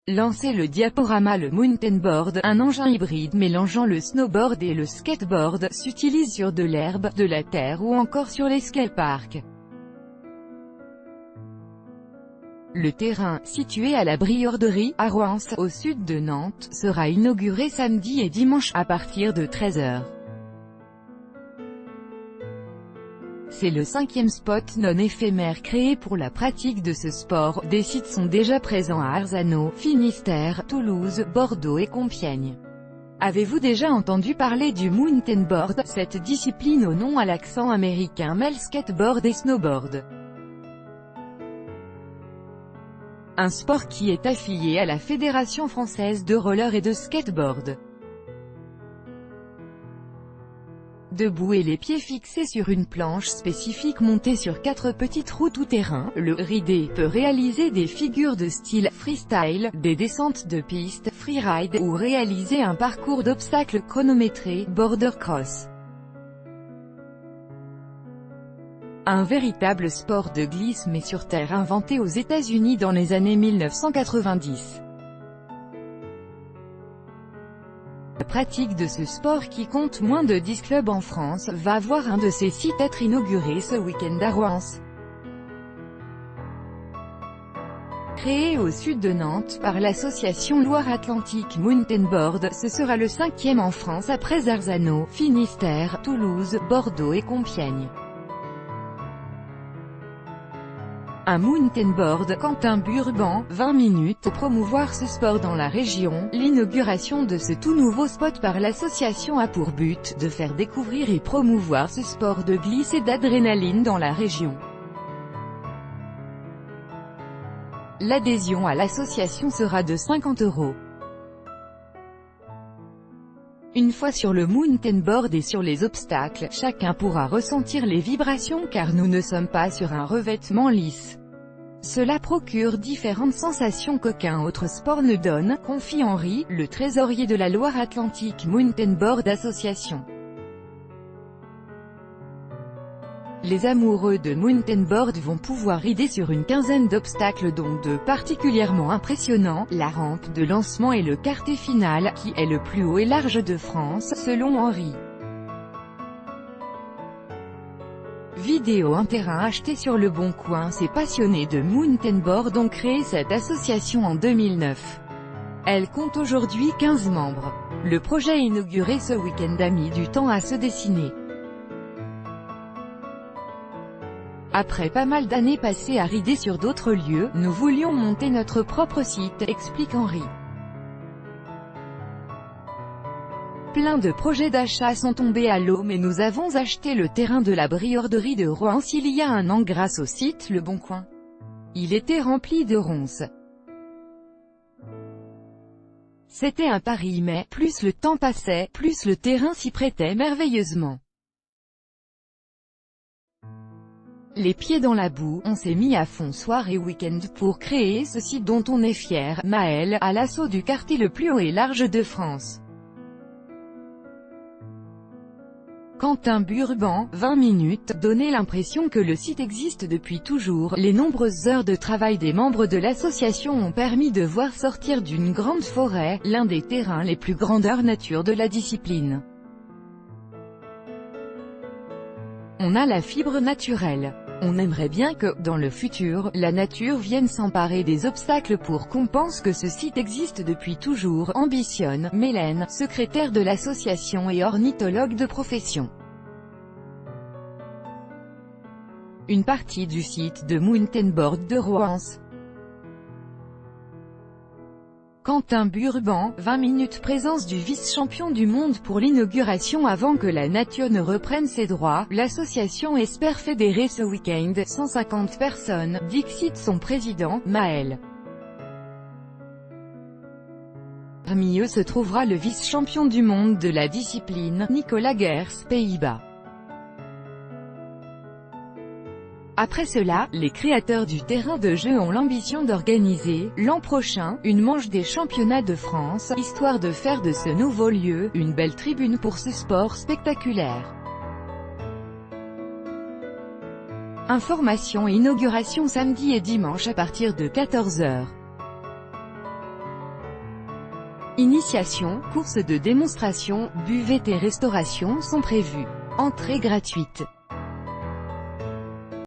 Lancez le diaporama. Le mountain board, un engin hybride mélangeant le snowboard et le skateboard, s'utilise sur de l'herbe, de la terre ou encore sur les skateparks. Le terrain, situé à la Briorderie, à Rouen, au sud de Nantes, sera inauguré samedi et dimanche, à partir de 13 h. C'est le 5e spot non éphémère créé pour la pratique de ce sport. Des sites sont déjà présents à Arzano, Finistère, Toulouse, Bordeaux et Compiègne. Avez-vous déjà entendu parler du mountain board? Cette discipline au nom à l'accent américain mêle skateboard et snowboard. Un sport qui est affilié à la Fédération française de roller et de skateboard. Debout et les pieds fixés sur une planche spécifique montée sur 4 petites roues tout-terrain, le ridé peut réaliser des figures de style freestyle, des descentes de piste, freeride, ou réaliser un parcours d'obstacles chronométré, border cross. Un véritable sport de glisse mais sur terre inventé aux États-Unis dans les années 1990. La pratique de ce sport, qui compte moins de 10 clubs en France, va voir un de ses sites être inauguré ce week-end à Rouen. Créé au sud de Nantes par l'association Loire-Atlantique Mountain Board, ce sera le 5e en France après Arzano, Finistère, Toulouse, Bordeaux et Compiègne. Un mountain board, Quentin Burban, 20 minutes, pour promouvoir ce sport dans la région. L'inauguration de ce tout nouveau spot par l'association a pour but de faire découvrir et promouvoir ce sport de glisse et d'adrénaline dans la région. L'adhésion à l'association sera de 50 €. Une fois sur le mountain board et sur les obstacles, chacun pourra ressentir les vibrations car nous ne sommes pas sur un revêtement lisse. Cela procure différentes sensations qu'aucun autre sport ne donne, confie Henri, le trésorier de la Loire-Atlantique Mountain Board Association. Les amoureux de mountain board vont pouvoir rider sur une quinzaine d'obstacles dont deux particulièrement impressionnants, la rampe de lancement et le quartier final, qui est le plus haut et large de France, selon Henri. Vidéo. Un terrain acheté sur Le Bon Coin. Ces passionnés de mountain board ont créé cette association en 2009. Elle compte aujourd'hui 15 membres. Le projet inauguré ce week-end a mis du temps à se dessiner. Après pas mal d'années passées à rider sur d'autres lieux, nous voulions monter notre propre site, explique Henri. Plein de projets d'achat sont tombés à l'eau mais nous avons acheté le terrain de la Briorderie de Rouen il y a un an grâce au site Le Bon Coin. Il était rempli de ronces. C'était un pari mais, plus le temps passait, plus le terrain s'y prêtait merveilleusement. Les pieds dans la boue, on s'est mis à fond soir et week-end pour créer ce site dont on est fier. Maël, à l'assaut du quartier le plus haut et large de France. Quentin Burban, 20 minutes, donnait l'impression que le site existe depuis toujours. Les nombreuses heures de travail des membres de l'association ont permis de voir sortir d'une grande forêt, l'un des terrains les plus grandeur nature de la discipline. On a la fibre naturelle. On aimerait bien que, dans le futur, la nature vienne s'emparer des obstacles pour qu'on pense que ce site existe depuis toujours, ambitionne Mélène, secrétaire de l'association et ornithologue de profession. Une partie du site de mountain board de Rouen. Quentin Burban, 20 minutes. Présence du vice-champion du monde pour l'inauguration avant que la nature ne reprenne ses droits. L'association espère fédérer ce week-end 150 personnes, dixit son président, Maël. Parmi eux se trouvera le vice-champion du monde de la discipline, Nicolas Gers, Pays-Bas. Après cela, les créateurs du terrain de jeu ont l'ambition d'organiser, l'an prochain, une manche des championnats de France, histoire de faire de ce nouveau lieu, une belle tribune pour ce sport spectaculaire. Information et inauguration samedi et dimanche à partir de 14 h. Initiation, courses de démonstration, buvette et restauration sont prévues. Entrée gratuite.